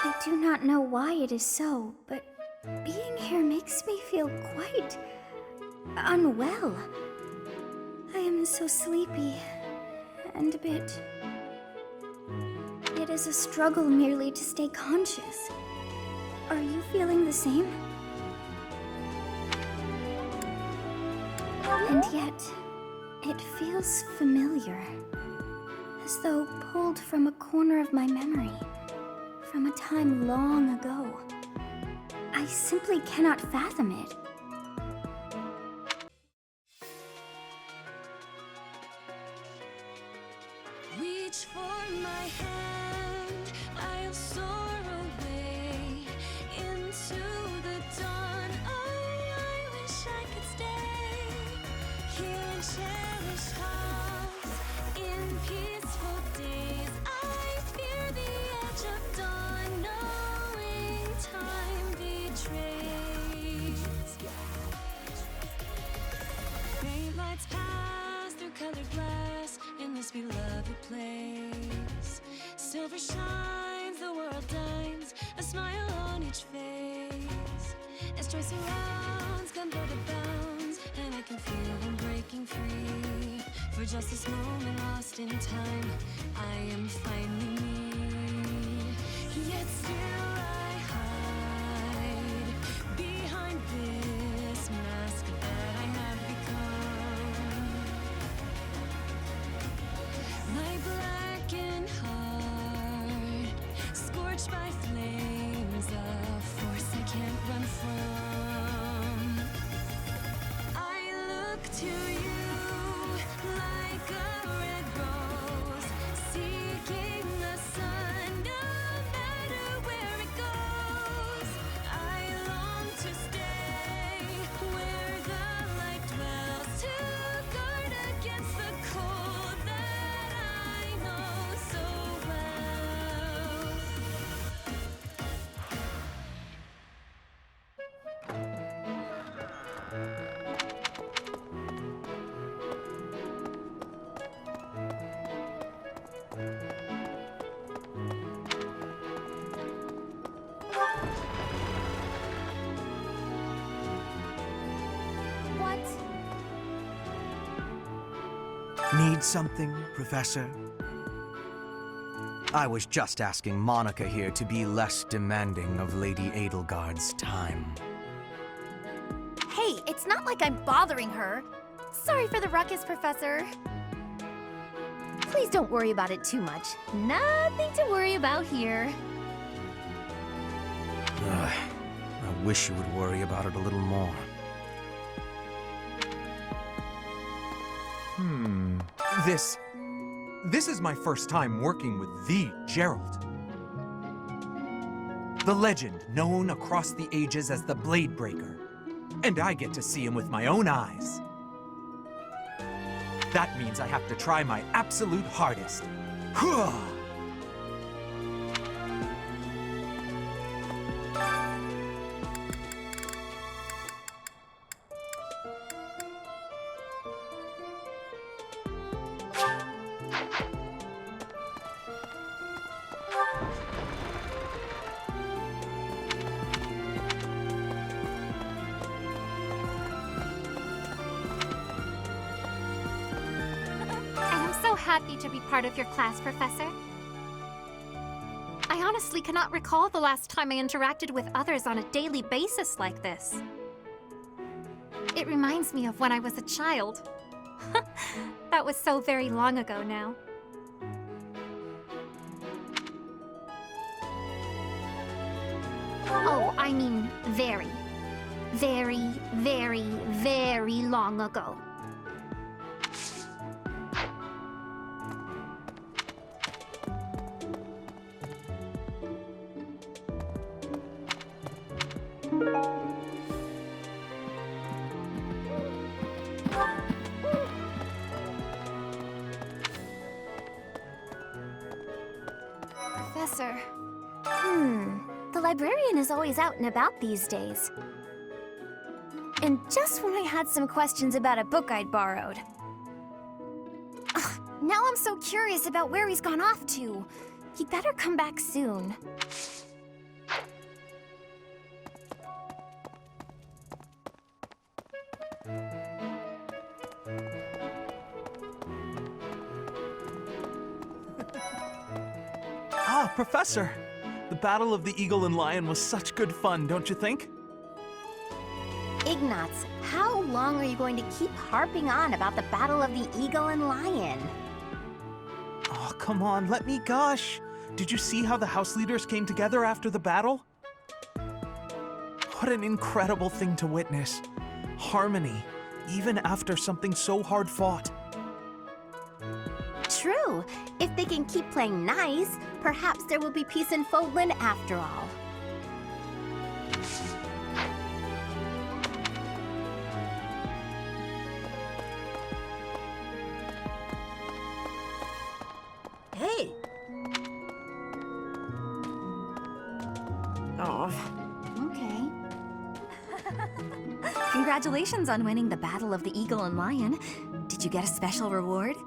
I do not know why it is so, but being here makes me feel quite unwell. I am so sleepy and a bit... It is a struggle merely to stay conscious. Are you feeling the same? And yet, it feels familiar, as though pulled from a corner of my memory, from a time long ago. I simply cannot fathom it. Reach for my hand, I'll soar away into the dawn. Oh, I wish I could stay here and cherish hearts in peaceful days. I fear the edge of dawn, knowing time betrays. Faint lights pass through colored glass in this beloved place. Silver shines, the world dines, a smile on each face. As joy surrounds, converted bounds, and I can feel them breaking free. For just this moment lost in time, I am finally me. Yet still I hide behind this mask that I have become. My blackened heart, scorched by flames, a force I can't run from. I look to you like a red rose, seeking the sun, no matter where it goes. I long to stay where the light dwells, to guard against the cold that I know so well. What? Need something, Professor? I was just asking Monica here to be less demanding of Lady Edelgard's time. Hey, it's not like I'm bothering her. Sorry for the ruckus, Professor. Please don't worry about it too much. Nothing to worry about here. Ugh, I wish you would worry about it a little more. This is my first time working with the Gerald. The legend known across the ages as the Blade Breaker. And I get to see him with my own eyes. That means I have to try my absolute hardest. Hooah! Happy to be part of your class, Professor. I honestly cannot recall the last time I interacted with others on a daily basis like this. It reminds me of when I was a child. That was so very long ago now. Oh, I mean very, very, very, very long ago. Professor. The librarian is always out and about these days. And just when I had some questions about a book I'd borrowed. Ugh, now I'm so curious about where he's gone off to. He'd better come back soon. Ah, Professor! The Battle of the Eagle and Lion was such good fun, don't you think? Ignatz, how long are you going to keep harping on about the Battle of the Eagle and Lion? Oh, come on, let me gush! Did you see how the house leaders came together after the battle? What an incredible thing to witness. Harmony, even after something so hard fought. True. If they can keep playing nice, perhaps there will be peace in Fodlan after all. Hey! Oh. Okay. Congratulations on winning the Battle of the Eagle and Lion. Did you get a special reward?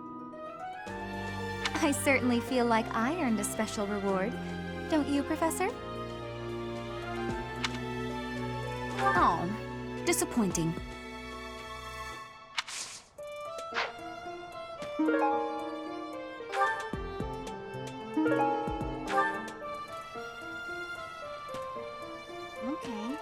I certainly feel like I earned a special reward. Don't you, Professor? Oh, disappointing. Okay.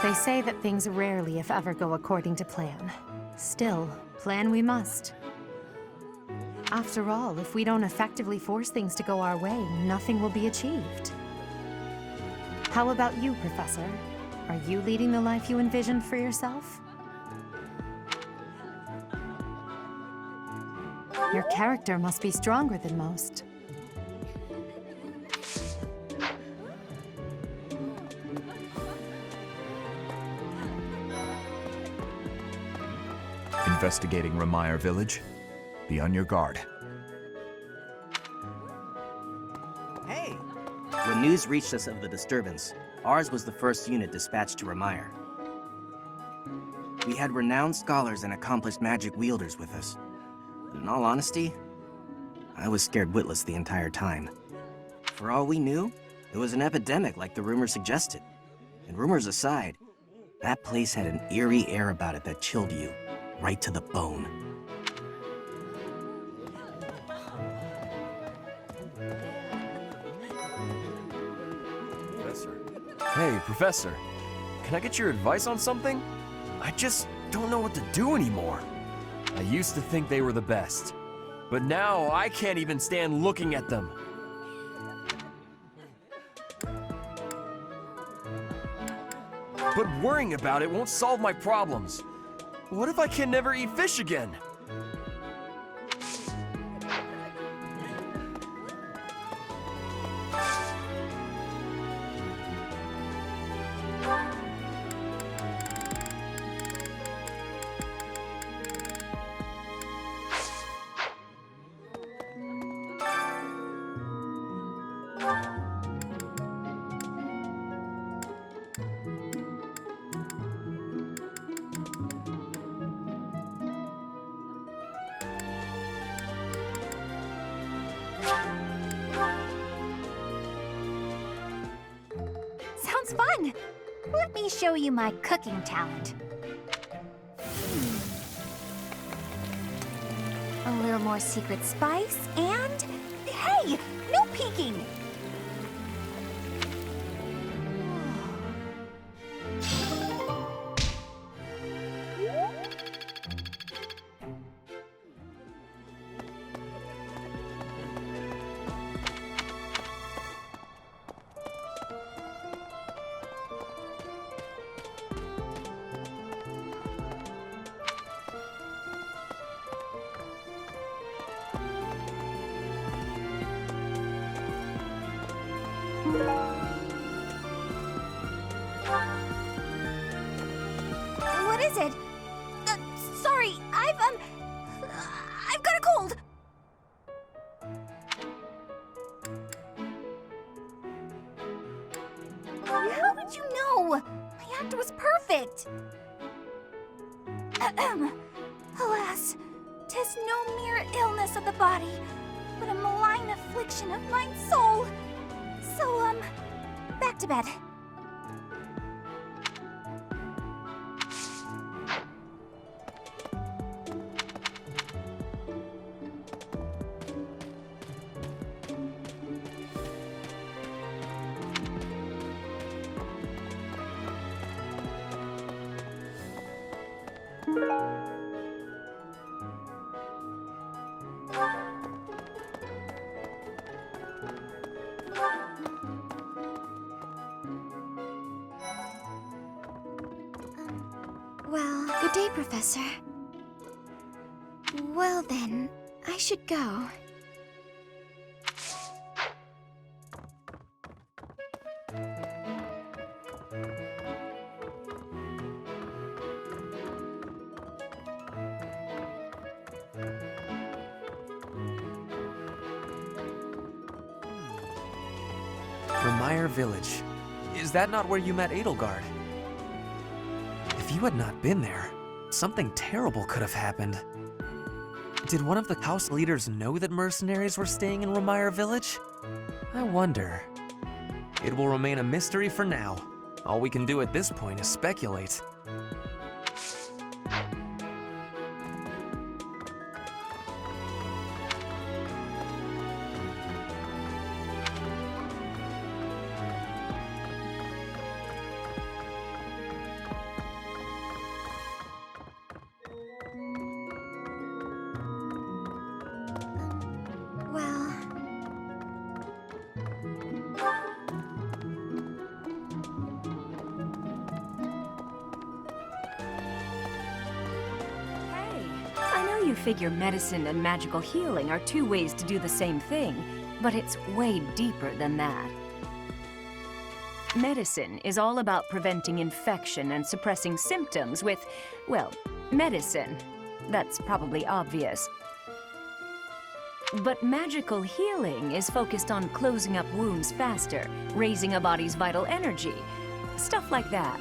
They say that things rarely, if ever, go according to plan. Still, plan we must. After all, if we don't effectively force things to go our way, nothing will be achieved. How about you, Professor? Are you leading the life you envisioned for yourself? Your character must be stronger than most. Investigating Remire village. Be on your guard. Hey! When news reached us of the disturbance, ours was the first unit dispatched to Remire. We had renowned scholars and accomplished magic wielders with us. In all honesty, I was scared witless the entire time. For all we knew, it was an epidemic like the rumors suggested. And rumors aside, that place had an eerie air about it that chilled you right to the bone. Hey, Professor. Can I get your advice on something? I just don't know what to do anymore. I used to think they were the best, but now I can't even stand looking at them. But worrying about it won't solve my problems. What if I can never eat fish again? Sounds fun! Let me show you my cooking talent. A little more secret spice, and... Hey! No peeking! What is it? Sorry, I've got a cold. How would you know? My act was perfect. Alas, 'tis no mere illness sickness of the body, but a malign affliction of my soul. So, back to bed. Well, good day, Professor. Well then, I should go. Remire Village. Is that not where you met Edelgard? If you had not been there, something terrible could have happened. Did one of the house leaders know that mercenaries were staying in Remire Village? I wonder. It will remain a mystery for now. All we can do at this point is speculate. Well... Hey, I know you figure medicine and magical healing are two ways to do the same thing, but it's way deeper than that. Medicine is all about preventing infection and suppressing symptoms with, well, medicine. That's probably obvious. But magical healing is focused on closing up wounds faster, raising a body's vital energy, stuff like that.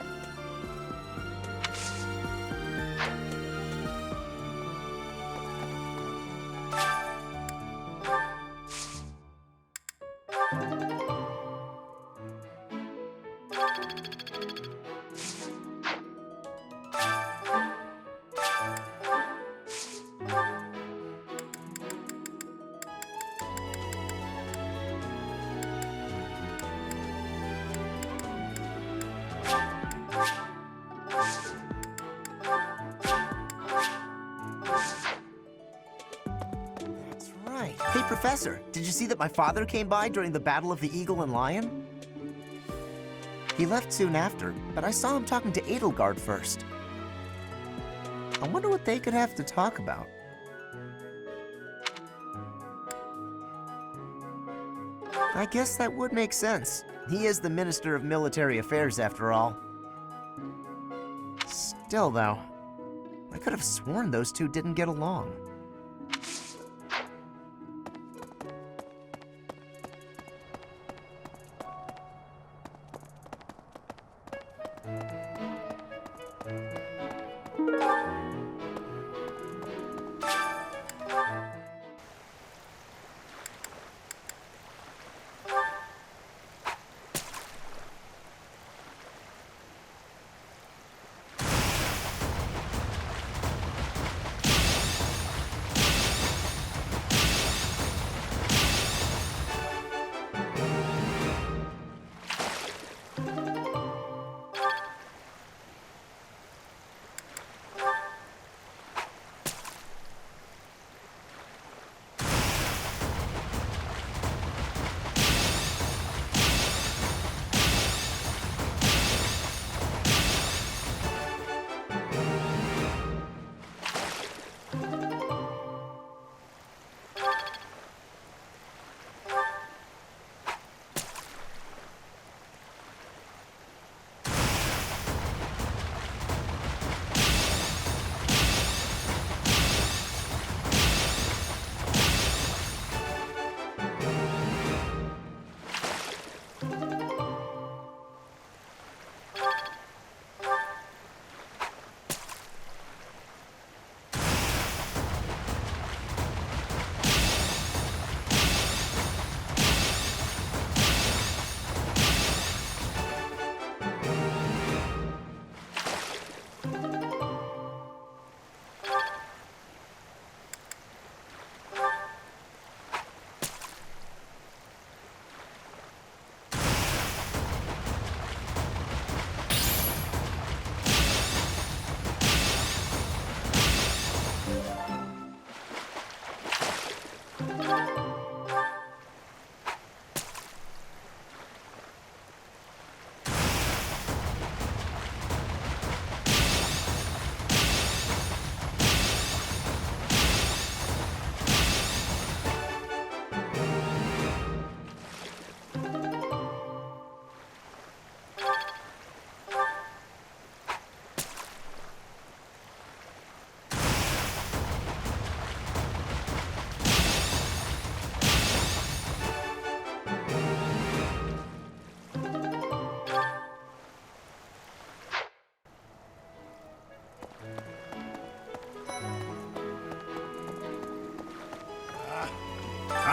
That's right. Hey, Professor, did you see that my father came by during the Battle of the Eagle and Lion? He left soon after, but I saw him talking to Edelgard first. I wonder what they could have to talk about. I guess that would make sense. He is the Minister of Military Affairs, after all. Still, though, I could have sworn those two didn't get along.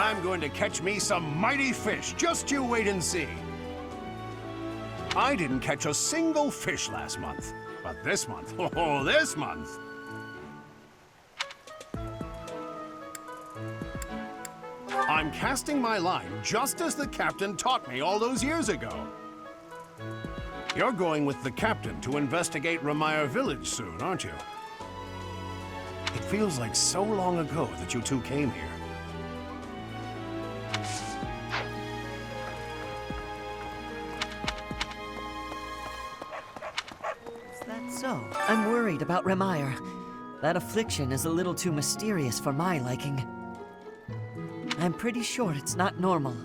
I'm going to catch me some mighty fish. Just you wait and see. I didn't catch a single fish last month. But this month, oh, this month. I'm casting my line just as the captain taught me all those years ago. You're going with the captain to investigate Remire village soon, aren't you? It feels like so long ago that you two came here. Is that so? I'm worried about Remire. That affliction is a little too mysterious for my liking. I'm pretty sure it's not normal.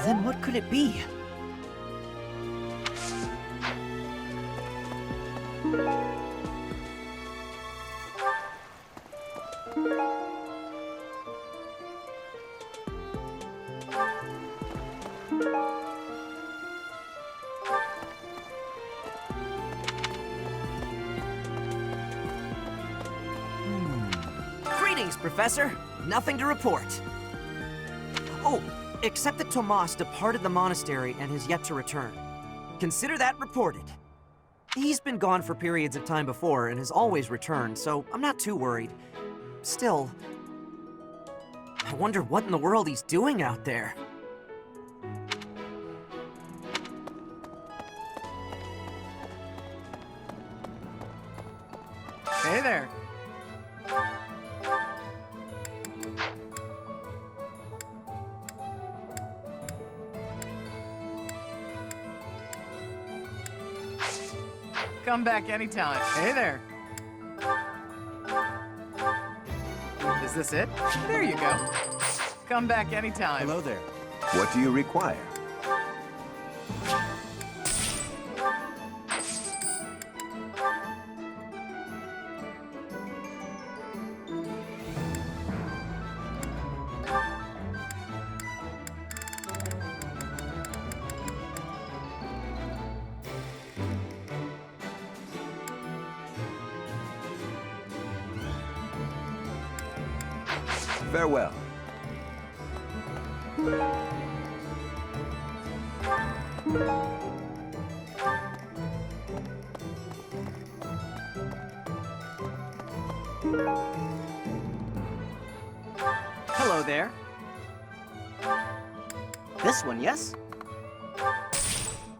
Then what could it be? Greetings, Professor. Nothing to report. Oh, except that Tomas departed the monastery and has yet to return. Consider that reported. He's been gone for periods of time before and has always returned, so I'm not too worried. Still, I wonder what in the world he's doing out there. Hey there. Come back anytime. Hey there. Is this it? There you go. Come back anytime. Hello there. What do you require? Farewell. Hello there. This one, yes?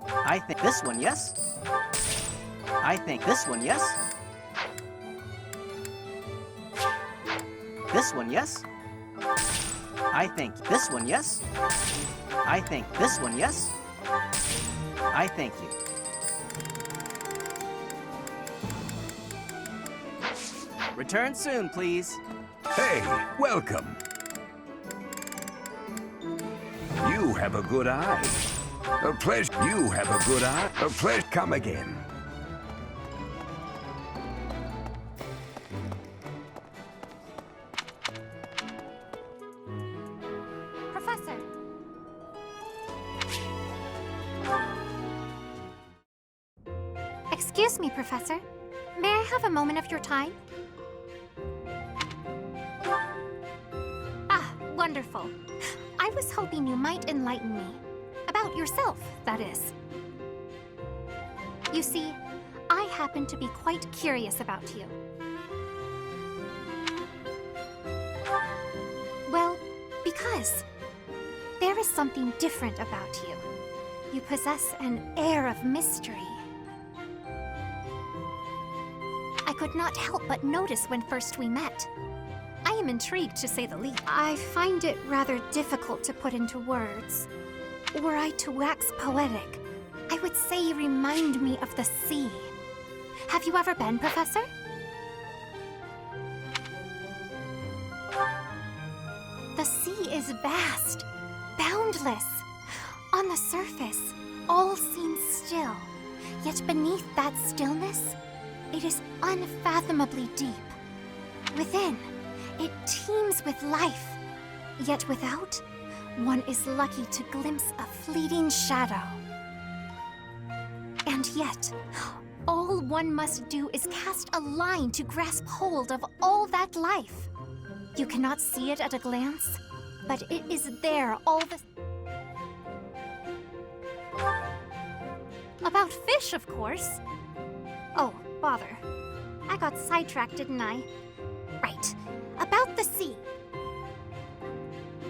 I think this one, yes? I think this one, yes? This one, yes? I think this one, yes? I think this one, yes? I thank you. Return soon, please. Hey, welcome. You have a good eye. A pleasure. You have a good eye. A pleasure. Come again. Professor. Excuse me, Professor. May I have a moment of your time? Ah, wonderful. I was hoping you might enlighten me. About yourself, that is. You see, I happen to be quite curious about you. Well, because there is something different about you. You possess an air of mystery. I could not help but notice when first we met. I am intrigued, to say the least. I find it rather difficult to put into words. Were I to wax poetic, I would say you remind me of the sea. Have you ever been, Professor? The sea is vast, boundless. On the surface, all seems still. Yet beneath that stillness, it is unfathomably deep. Within, it teems with life. Yet without, one is lucky to glimpse a fleeting shadow. And yet, All one must do is cast a line to grasp hold of all that life. You cannot see it at a glance, but it is there all the... About fish, of course. Oh, bother. I got sidetracked, didn't I? Right. About the sea.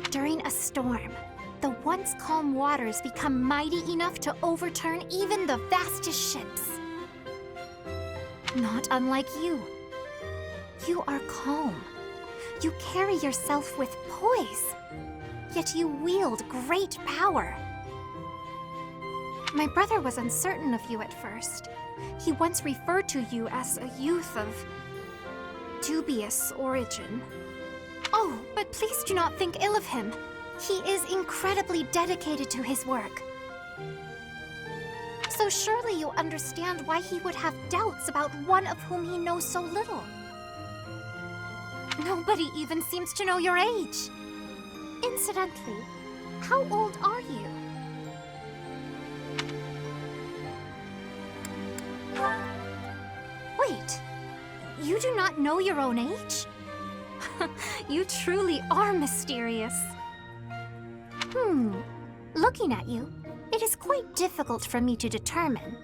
During a storm, the once calm waters become mighty enough to overturn even the vastest ships. Not unlike you. You are calm. You carry yourself with poise. Yet you wield great power. My brother was uncertain of you at first. He once referred to you as a youth of dubious origin. Oh, but please do not think ill of him. He is incredibly dedicated to his work. So surely you understand why he would have doubts about one of whom he knows so little. Nobody even seems to know your age. Incidentally, how old are you? Wait, you do not know your own age? You truly are mysterious. Looking at you, it is quite difficult for me to determine.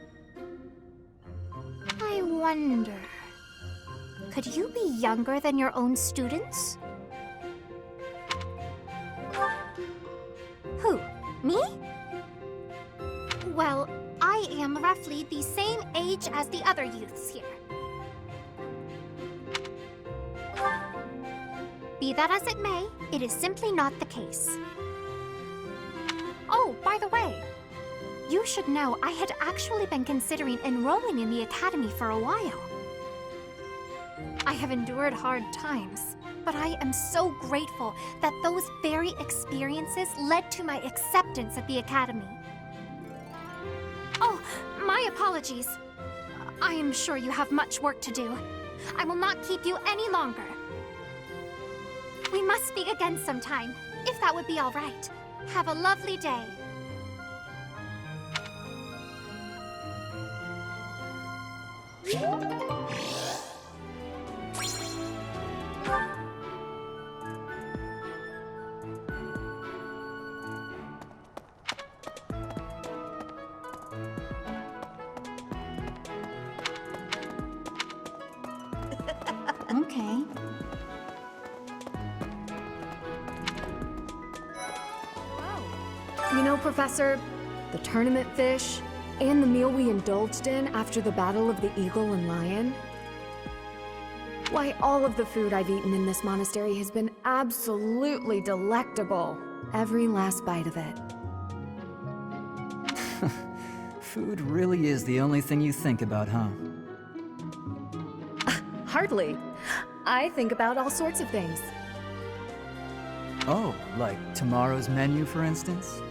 I wonder... Could you be younger than your own students? Who? Me? Well, I am roughly the same age as the other youths here. Be that as it may, it is simply not the case. Oh, by the way, you should know I had actually been considering enrolling in the Academy for a while. I have endured hard times, but I am so grateful that those very experiences led to my acceptance at the Academy. Oh, my apologies. I am sure you have much work to do. I will not keep you any longer. We must speak again sometime, if that would be all right. Have a lovely day. Okay. You know, Professor, the tournament fish, and the meal we indulged in after the Battle of the Eagle and Lion. Why, all of the food I've eaten in this monastery has been absolutely delectable. Every last bite of it. Food really is the only thing you think about, huh? Hardly. I think about all sorts of things. Oh, like tomorrow's menu, for instance?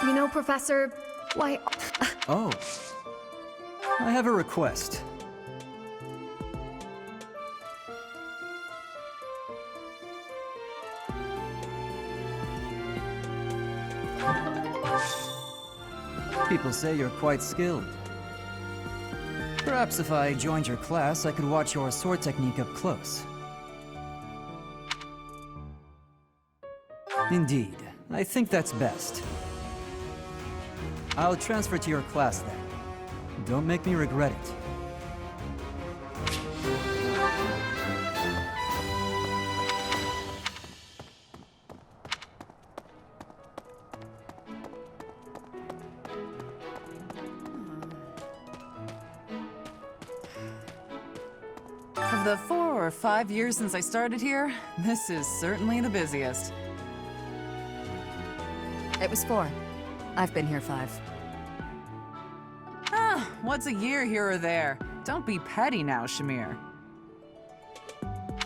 You know, Professor, why... Oh. I have a request. People say you're quite skilled. Perhaps if I joined your class, I could watch your sword technique up close. Indeed, I think that's best. I'll transfer to your class then. Don't make me regret it. Of the 4 or 5 years since I started here, this is certainly the busiest. It was 4. I've been here 5. Ah, what's a year here or there? Don't be petty now, Shamir.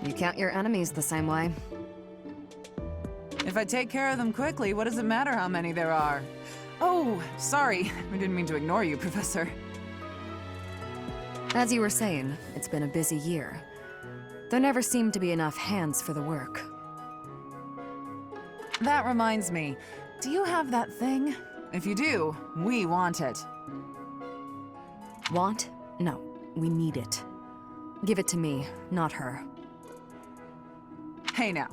You count your enemies the same way. If I take care of them quickly, what does it matter how many there are? Oh, sorry. I didn't mean to ignore you, Professor. As you were saying, it's been a busy year. There never seemed to be enough hands for the work. That reminds me. Do you have that thing? If you do, we want it. Want? No, we need it. Give it to me, not her. Hey now,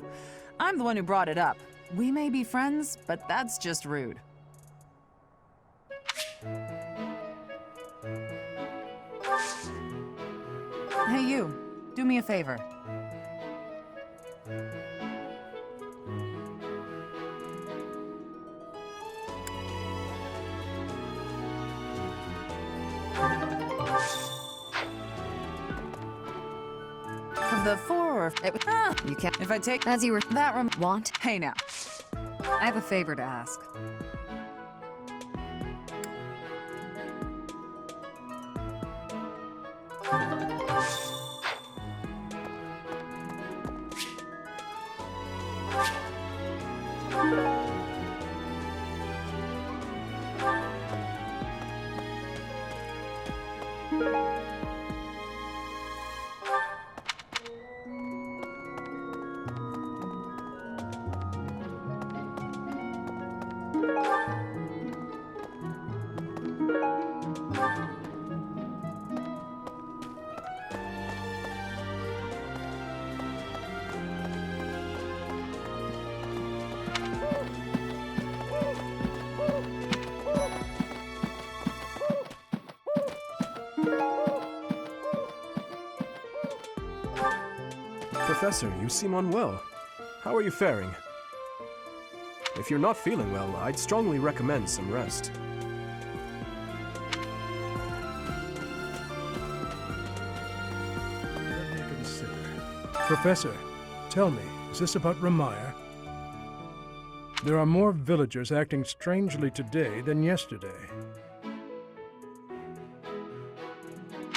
I'm the one who brought it up. We may be friends, but that's just rude. Hey you, do me a favor. Of the four, you can't. If I take As you were that want? Hey now. I have a favor to ask. Professor, you seem unwell. How are you faring? If you're not feeling well, I'd strongly recommend some rest. Let me consider. Professor, tell me, is this about Remire? There are more villagers acting strangely today than yesterday.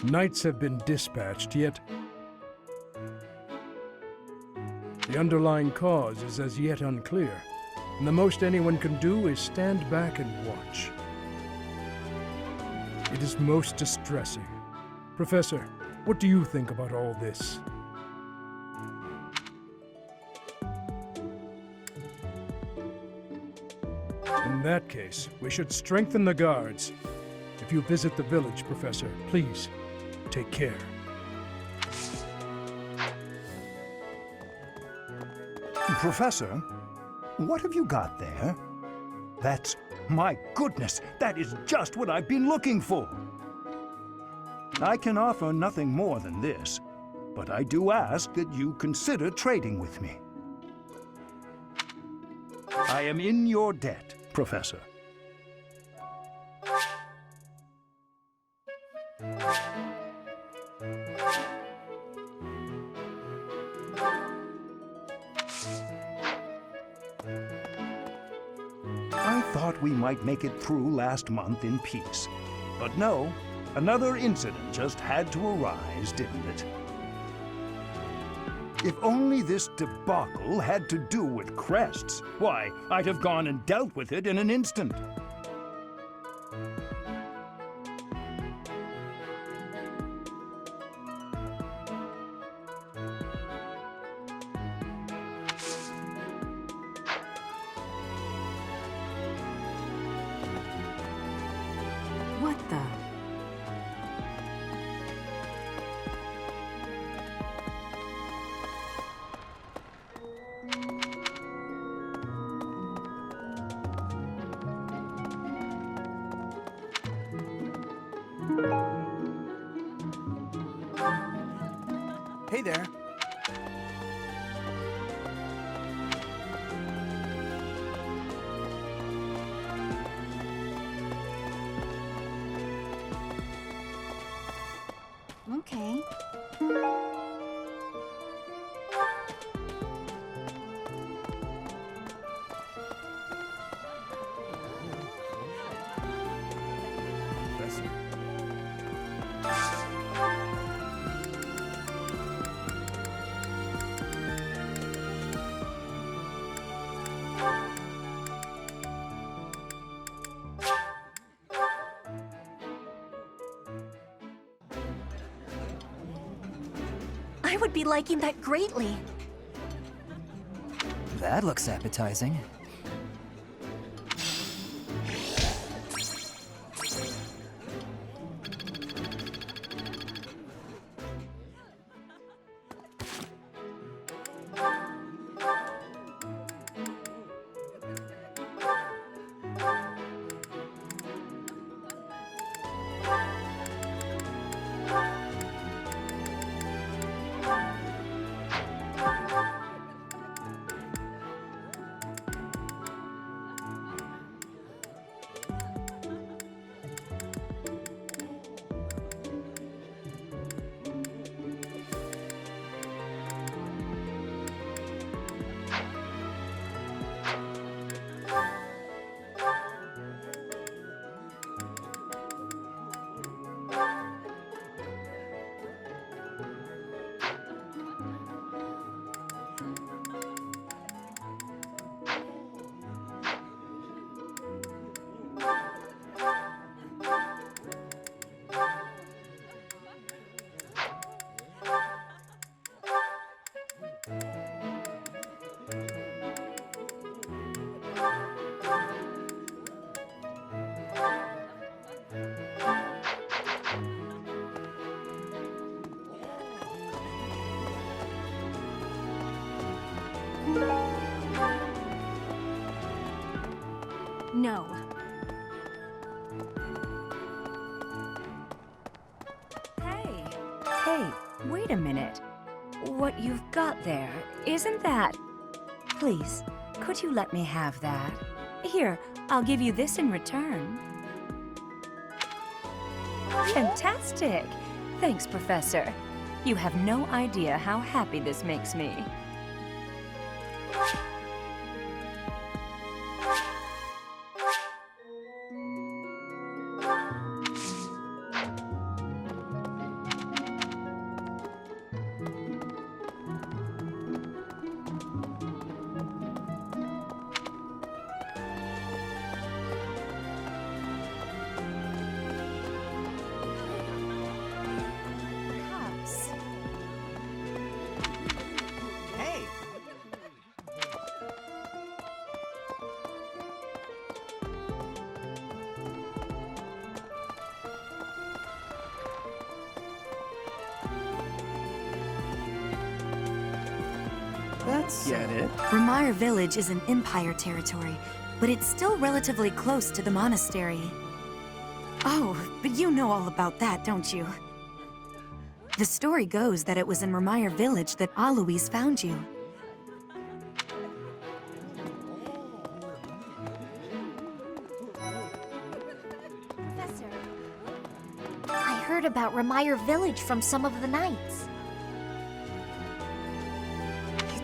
Knights have been dispatched, yet the underlying cause is as yet unclear, and the most anyone can do is stand back and watch. It is most distressing. Professor, what do you think about all this? In that case, we should strengthen the guards. If you visit the village, Professor, please, take care. Professor, what have you got there? That's... my goodness, that is just what I've been looking for. I can offer nothing more than this, but I do ask that you consider trading with me. I am in your debt, Professor. I thought we might make it through last month in peace. But no, another incident just had to arise, didn't it? If only this debacle had to do with crests, why, I'd have gone and dealt with it in an instant. What the? Hey there. Okay. I would be liking that greatly. That looks appetizing. Hey, wait a minute. What you've got there, isn't that... Please, could you let me have that? Here, I'll give you this in return. Fantastic! Thanks, Professor. You have no idea how happy this makes me. Get it? Remire village is in Empire territory, but it's still relatively close to the monastery. Oh, but you know all about that, don't you? The story goes that it was in Remire village that Alois found you. Professor, I heard about Remire village from some of the knights.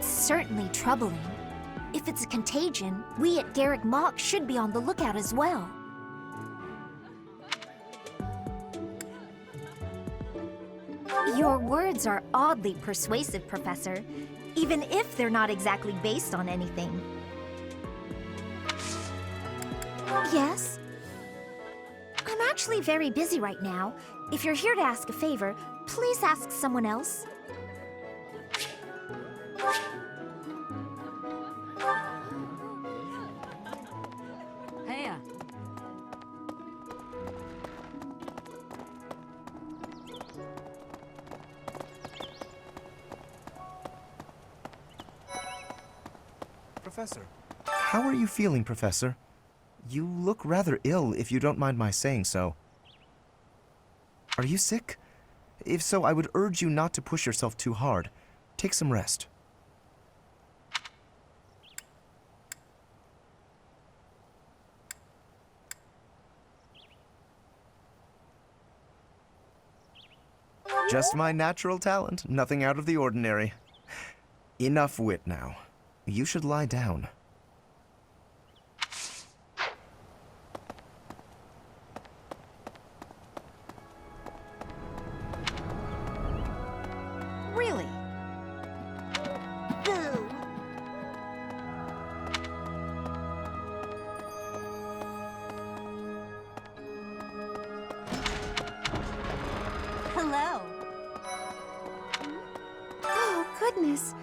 Certainly troubling. If it's a contagion, we at Garrick Mach should be on the lookout as well. Your words are oddly persuasive, Professor, even if they're not exactly based on anything. Yes? I'm actually very busy right now. If you're here to ask a favor, please ask someone else. Professor. How are you feeling, Professor? You look rather ill, if you don't mind my saying so. Are you sick? If so, I would urge you not to push yourself too hard. Take some rest. Just my natural talent, nothing out of the ordinary. Enough wit now. You should lie down. Really? Boo! Hello. Oh, goodness.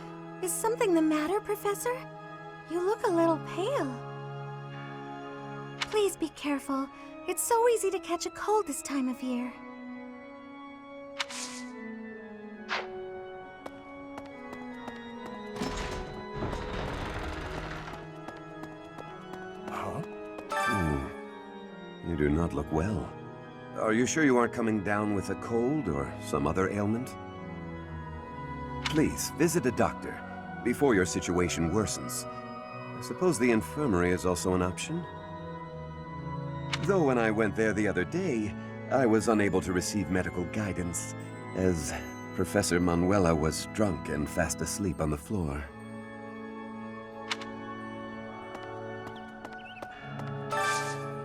Is something the matter, Professor? You look a little pale. Please be careful. It's so easy to catch a cold this time of year. You do not look well. Are you sure you aren't coming down with a cold or some other ailment? Please, visit a doctor before your situation worsens. I suppose the infirmary is also an option? Though when I went there the other day, I was unable to receive medical guidance, as Professor Manuela was drunk and fast asleep on the floor.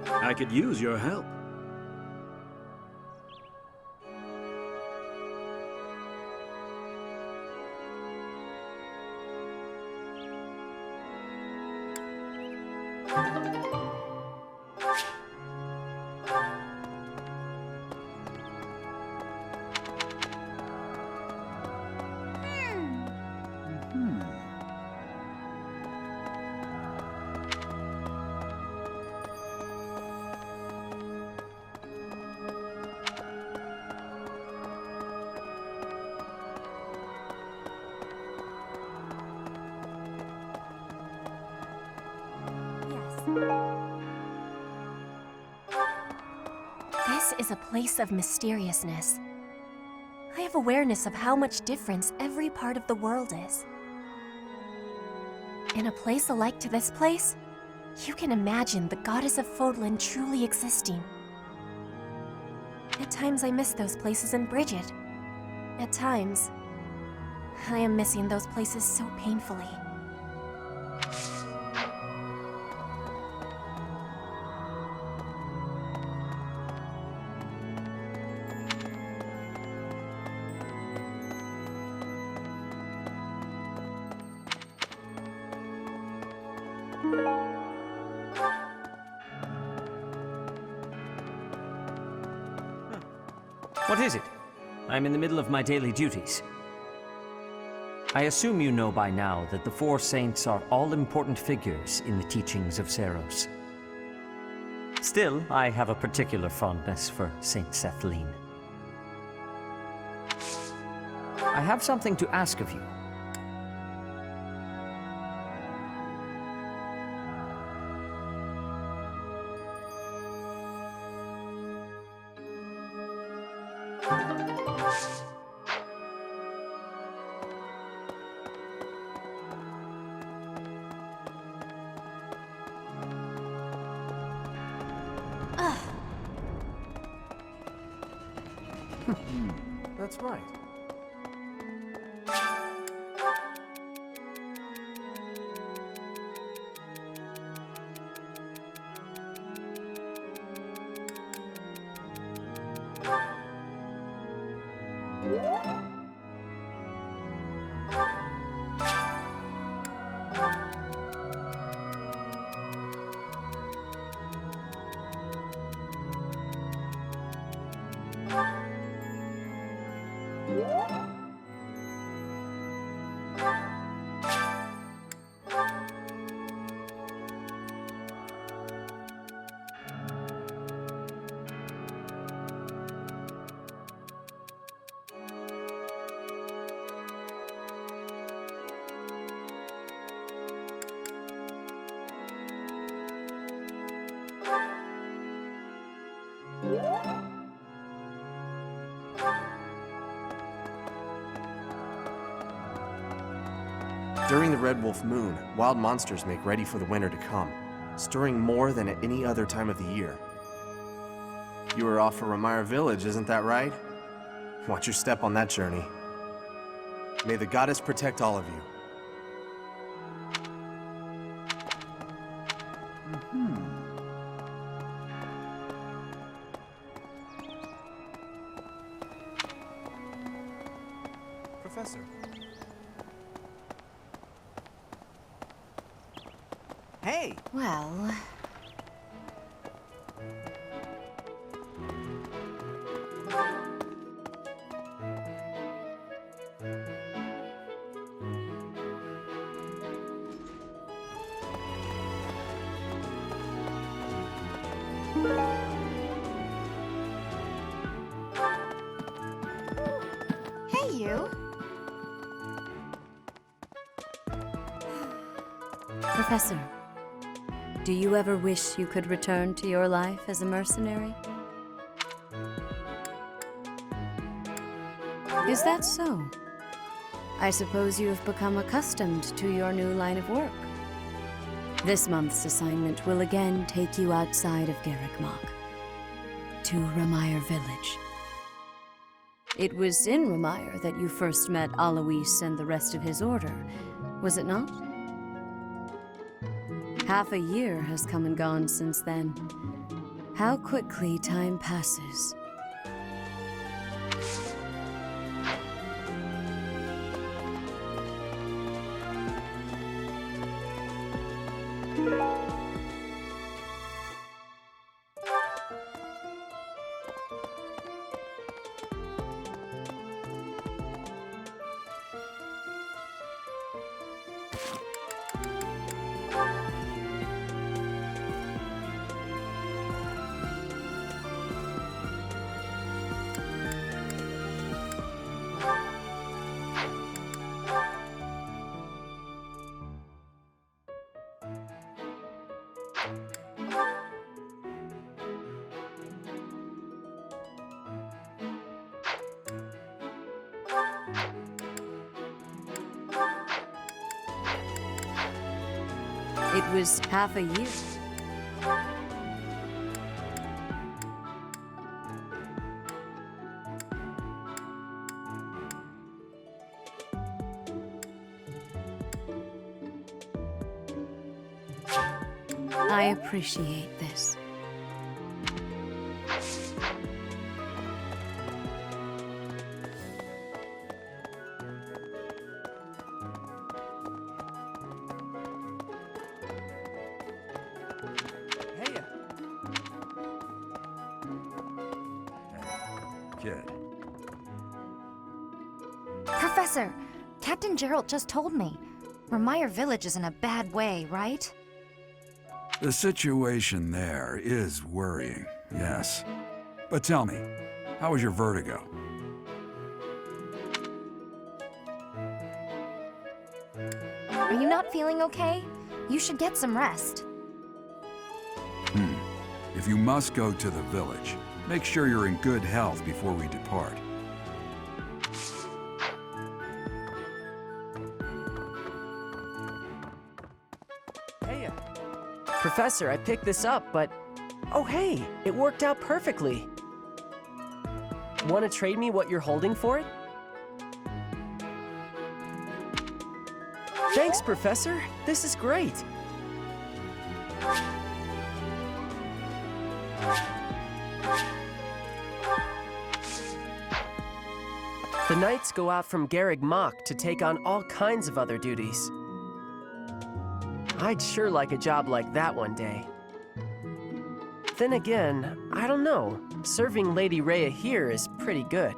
I could use your help. This is a place of mysteriousness. I have awareness of how much difference every part of the world is. In a place alike to this place, you can imagine the goddess of Fodlan truly existing. At times I miss those places in Bridget. At times, I am missing those places so painfully. What is it? I'm in the middle of my daily duties. I assume you know by now that the four saints are all-important figures in the teachings of Seros. Still, I have a particular fondness for Saint Sethlene. I have something to ask of you. That's right. During the Red Wolf Moon, wild monsters make ready for the winter to come, stirring more than at any other time of the year. You were off for Remire Village, isn't that right? Watch your step on that journey. May the goddess protect all of you. Professor. Hey! Well... Hey, you. Professor, do you ever wish you could return to your life as a mercenary? Is that so? I suppose you have become accustomed to your new line of work. This month's assignment will again take you outside of Garrickmach, to Remire Village. It was in Remire that you first met Alois and the rest of his order, was it not? Half a year has come and gone since then. How quickly time passes. It was half a year. I appreciate this. Hey. Kid. Professor, Captain Gerald just told me. Remire Village is in a bad way, right? The situation there is worrying, yes. But tell me, how was your vertigo? Are you not feeling okay? You should get some rest. If you must go to the village, make sure you're in good health before we depart. Hey, Professor, I picked this up, but... Oh hey, it worked out perfectly. Want to trade me what you're holding for it? Thanks, Professor. This is great. The knights go out from Garreg Mach to take on all kinds of other duties. I'd sure like a job like that one day. Then again, I don't know. Serving Lady Rhea here is pretty good.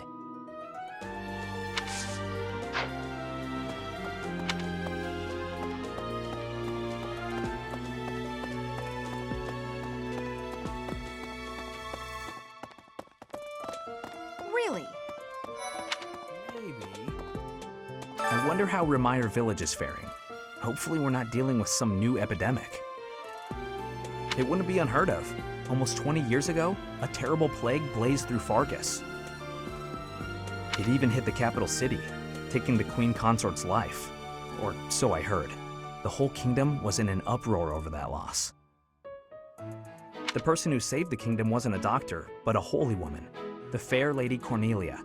Really? I wonder how Remire Village is faring. Hopefully we're not dealing with some new epidemic. It wouldn't be unheard of. Almost 20 years ago, a terrible plague blazed through Fargus. It even hit the capital city, taking the Queen Consort's life. Or so I heard. The whole kingdom was in an uproar over that loss. The person who saved the kingdom wasn't a doctor, but a holy woman, the fair Lady Cornelia.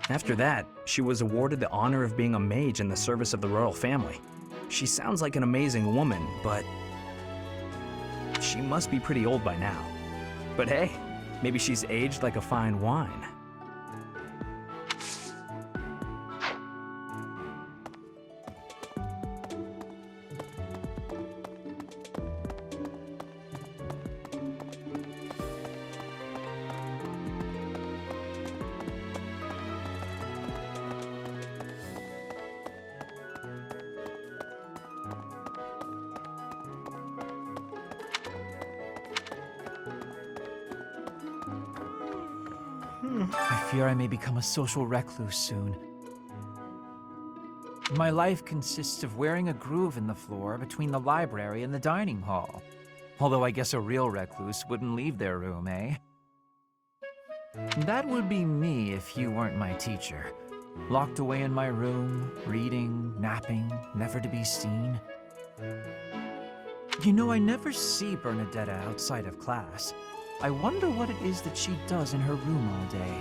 After that, she was awarded the honor of being a mage in the service of the royal family. She sounds like an amazing woman, but she must be pretty old by now. But hey, maybe she's aged like a fine wine. I fear I may become a social recluse soon. My life consists of wearing a groove in the floor between the library and the dining hall. Although I guess a real recluse wouldn't leave their room, eh? That would be me if you weren't my teacher. Locked away in my room, reading, napping, never to be seen. You know, I never see Bernadetta outside of class. I wonder what it is that she does in her room all day.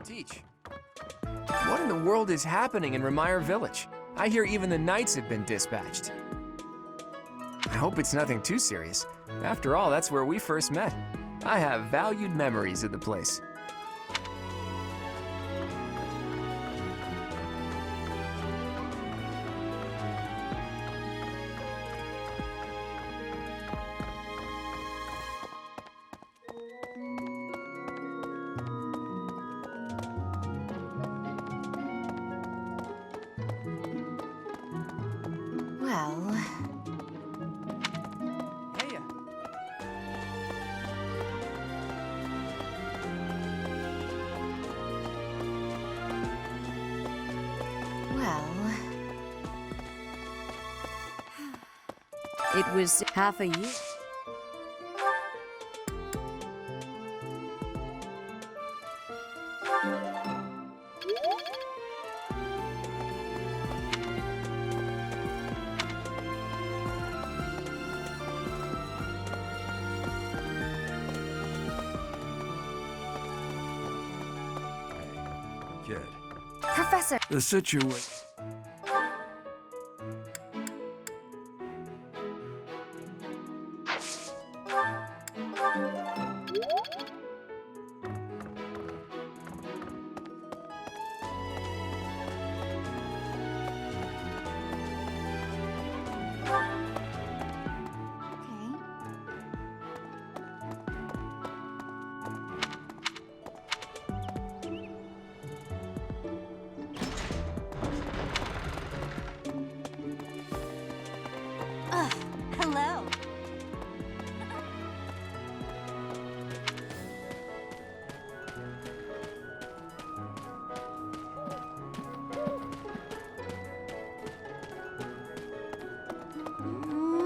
Teach. What in the world is happening in Remire Village? I hear even the knights have been dispatched. I hope it's nothing too serious. After all, that's where we first met. I have valued memories of the place. Well... Hey. Well... It was half a year. Professor! The situation... Hello.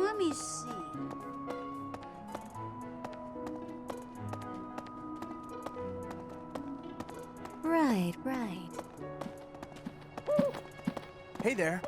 Let me see. Right, right. Hey there.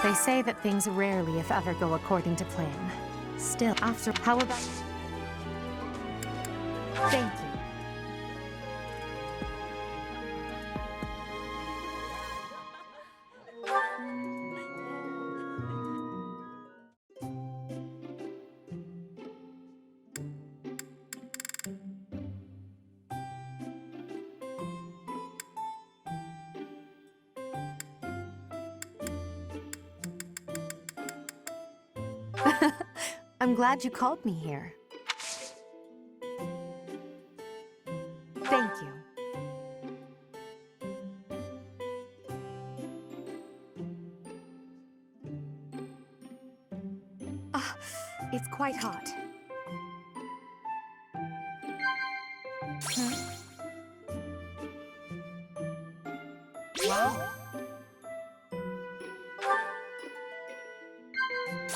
They say that things rarely, if ever, go according to plan. Still, after how about... Thank you. I'm glad you called me here. Thank you. It's quite hot. Huh? Wow.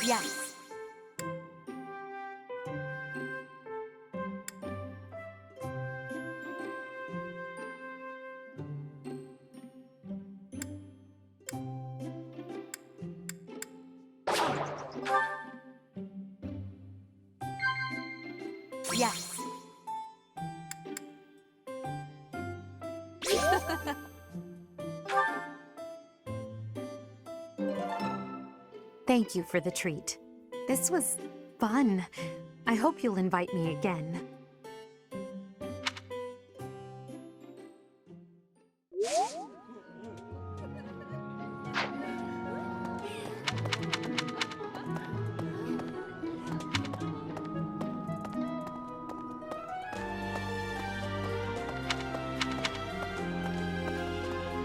Yes. Yes. Thank you for the treat. This was fun. I hope you'll invite me again.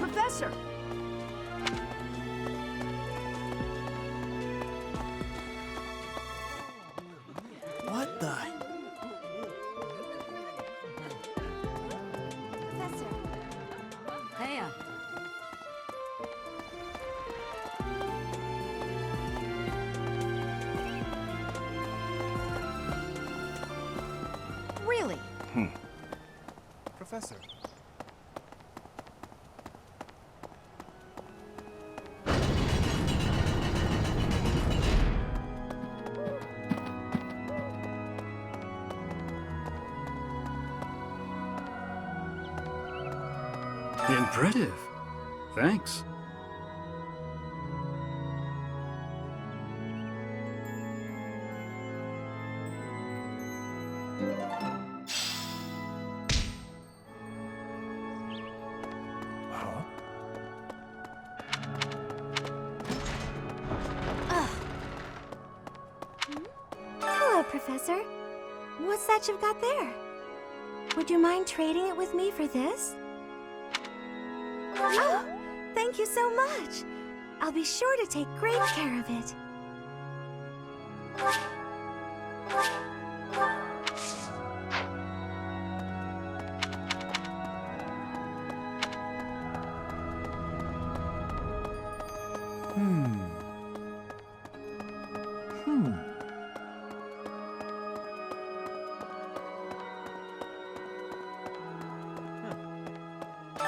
Professor! What the? Professor. Heya. Really? Professor. Impressive. Thanks. Hello, Professor. What's that you've got there? Would you mind trading it with me for this? Oh, thank you so much. I'll be sure to take great care of it.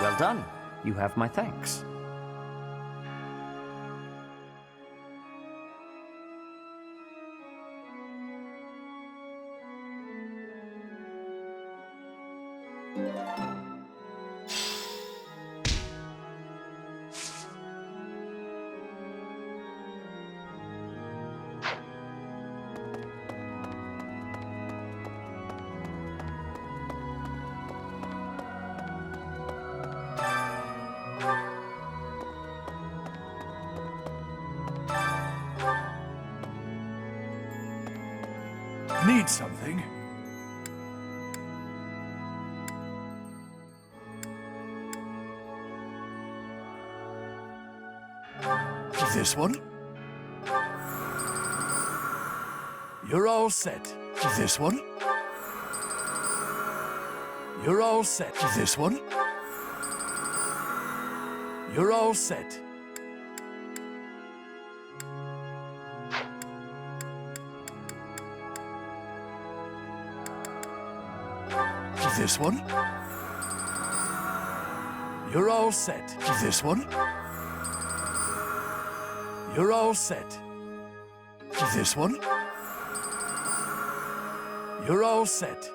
Well done. You have my thanks. Need something? This one? You're all set. This one? You're all set. This one? You're all set. This one? You're all set. This one? You're all set. This one? You're all set.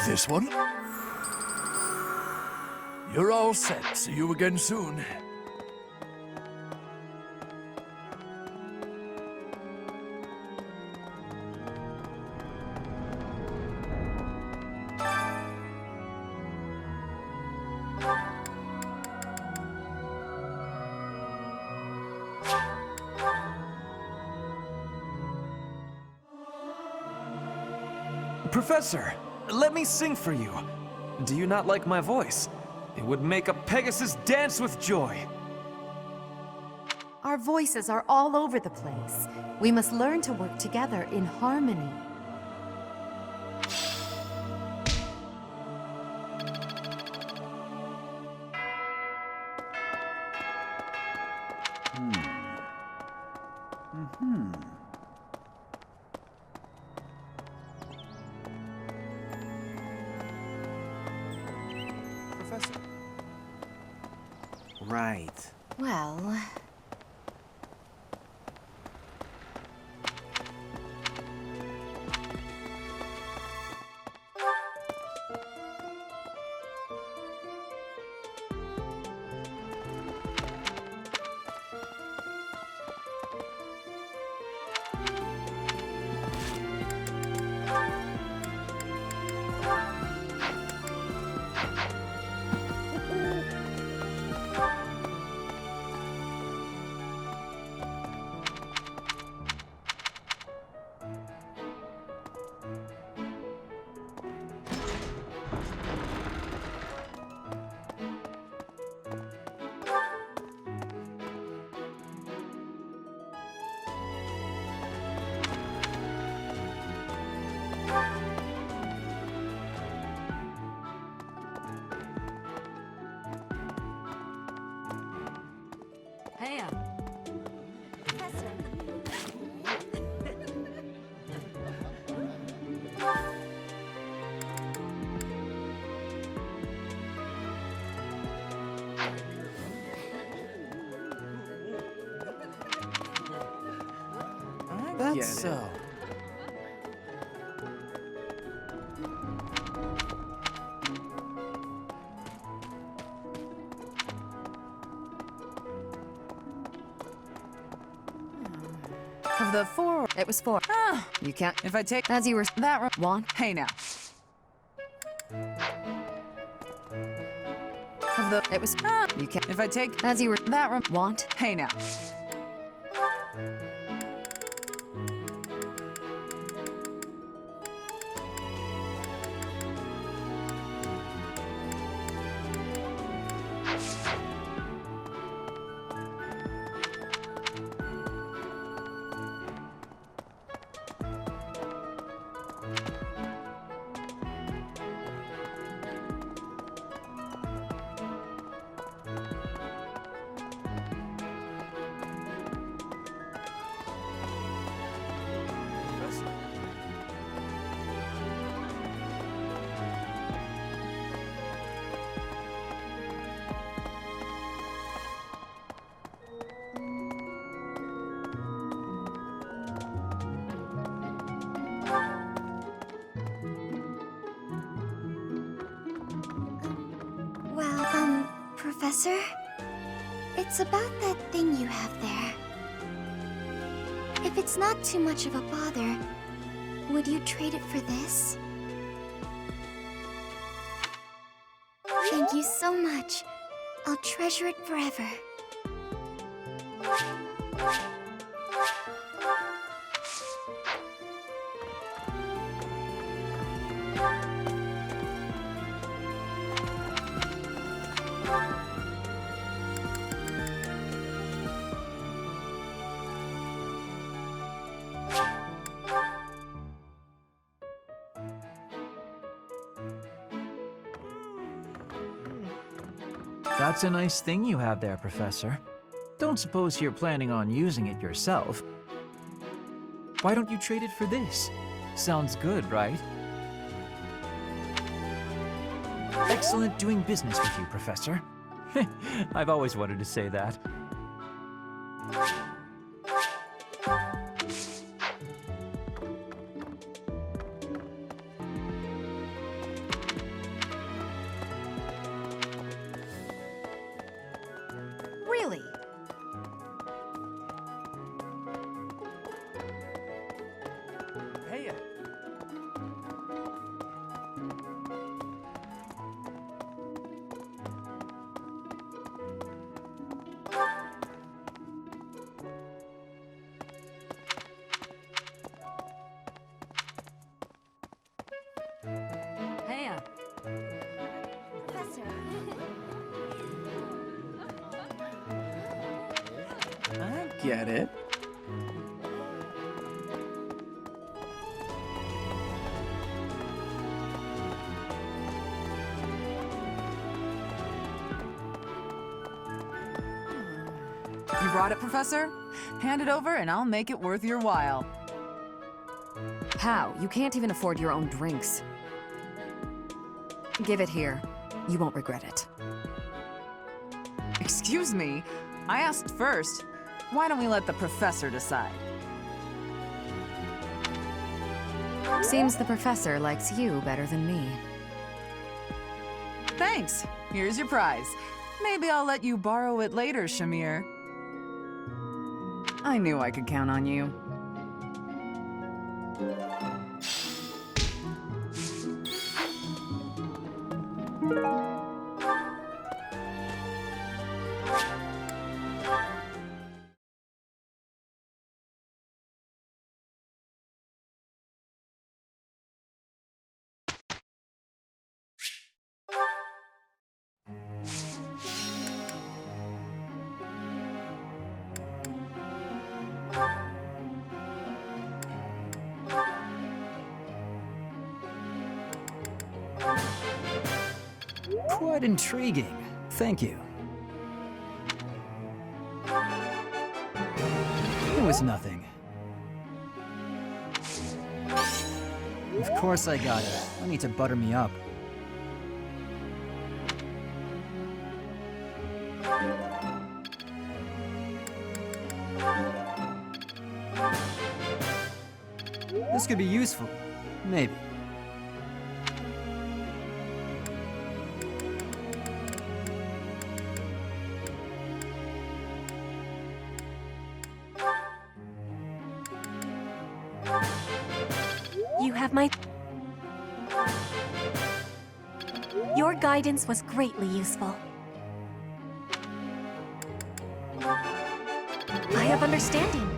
This one? You're all set. See you again soon. Professor, let me sing for you. Do you not like my voice? It would make a Pegasus dance with joy. Our voices are all over the place. We must learn to work together in harmony. Professor. Right. Well... That's so. Of the four, it was four. Ah, you can't. If I take As you were that one. Hey now. Of the, it was ah, you can't. If I take As you were that want. Hey now. Professor. It's about that thing you have there. If it's not too much of a bother, would you trade it for this? Thank you so much. I'll treasure it forever. That's a nice thing you have there, Professor. Don't suppose you're planning on using it yourself. Why don't you trade it for this? Sounds good, right? Excellent doing business with you, Professor. I've always wanted to say that. Really? Hey. Hey. I get it. You brought it, Professor? Hand it over and I'll make it worth your while. How? You can't even afford your own drinks. Give it here. You won't regret it. Excuse me, I asked first. Why don't we let the professor decide? Seems the professor likes you better than me. Thanks. Here's your prize. Maybe I'll let you borrow it later, Shamir. I knew I could count on you. Quite intriguing. Thank you. It was nothing. Of course I got it. No need to butter me up. This could be useful. Maybe. You have my... Your guidance was greatly useful. I have understanding.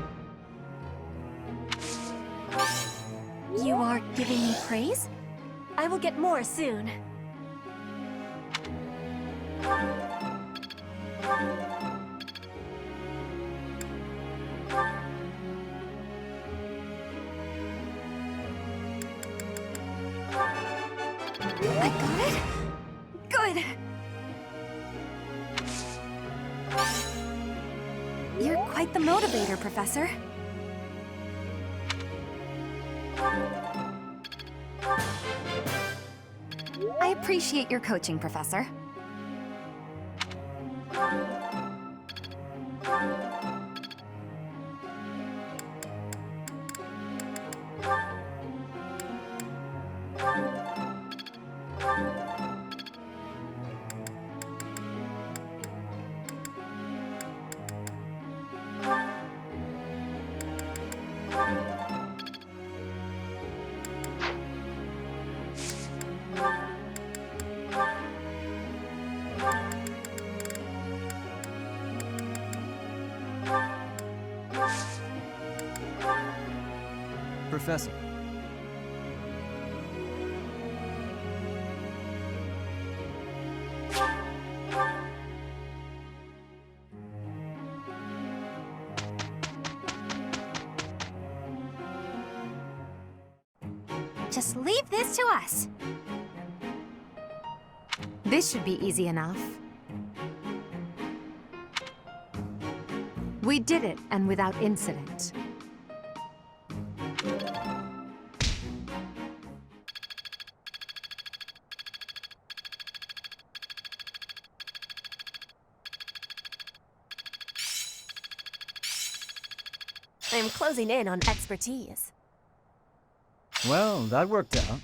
You are giving me praise? I will get more soon. I got it? Good! You're quite the motivator, Professor. I appreciate your coaching, Professor. Professor. Just leave this to us. This should be easy enough. We did it, and without incident. I'm closing in on expertise. Well, that worked out.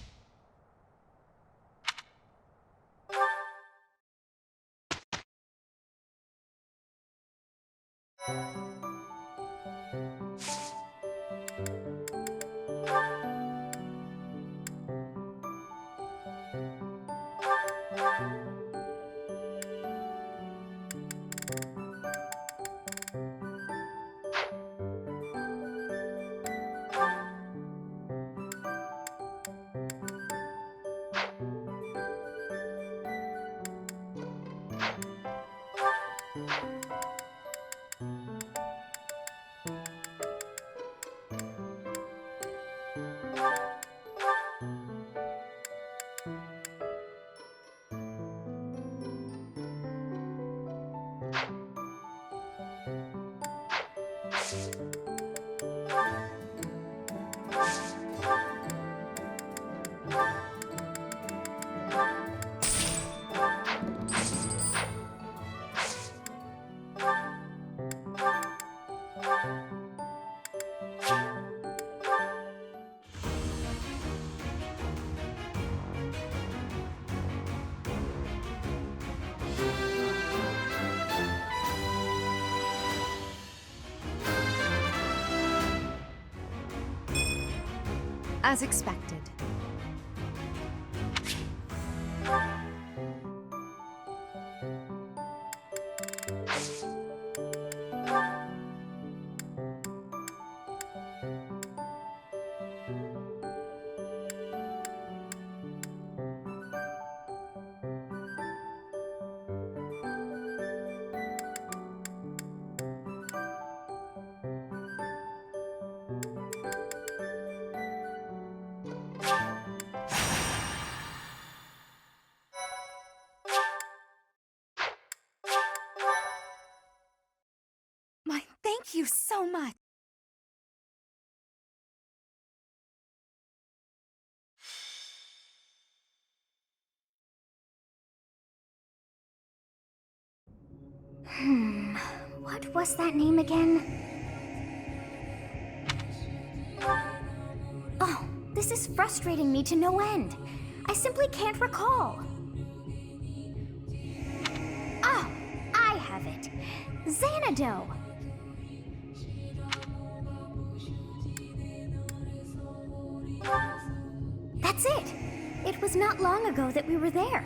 As expected. Thank you so much. What was that name again? Oh, this is frustrating me to no end. I simply can't recall. Oh, I have it. Xanadu. That's it! It was not long ago that we were there.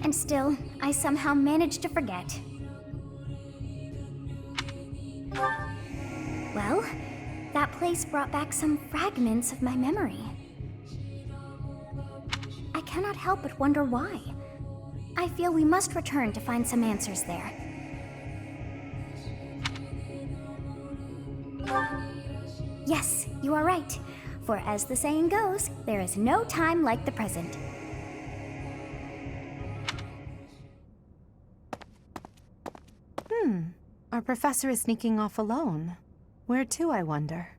And still, I somehow managed to forget. Well, that place brought back some fragments of my memory. I cannot help but wonder why. I feel we must return to find some answers there. Yes, you are right. For as the saying goes, there is no time like the present. Our professor is sneaking off alone. Where to, I wonder?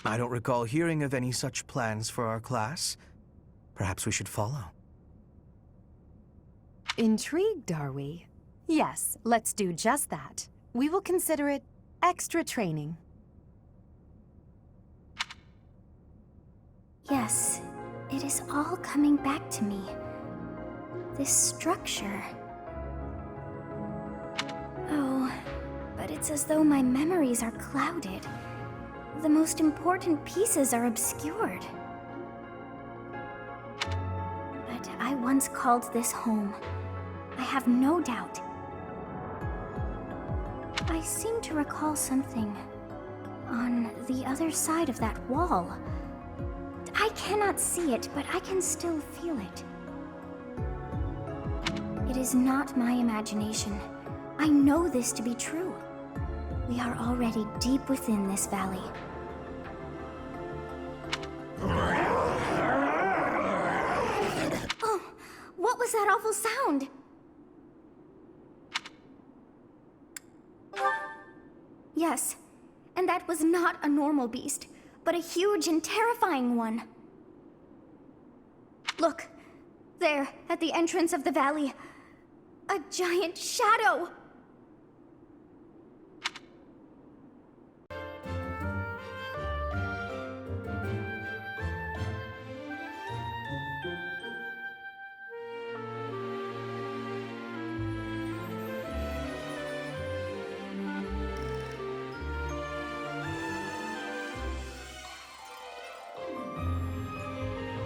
I don't recall hearing of any such plans for our class. Perhaps we should follow. Intrigued, are we? Yes, let's do just that. We will consider it extra training. Yes, it is all coming back to me. This structure. Oh, but it's as though my memories are clouded. The most important pieces are obscured. But I once called this home. I have no doubt. I seem to recall something. On the other side of that wall. I cannot see it, but I can still feel it. It is not my imagination. I know this to be true. We are already deep within this valley. Oh, what was that awful sound? Yes, and that was not a normal beast, but a huge and terrifying one. Look, there, at the entrance of the valley. A giant shadow!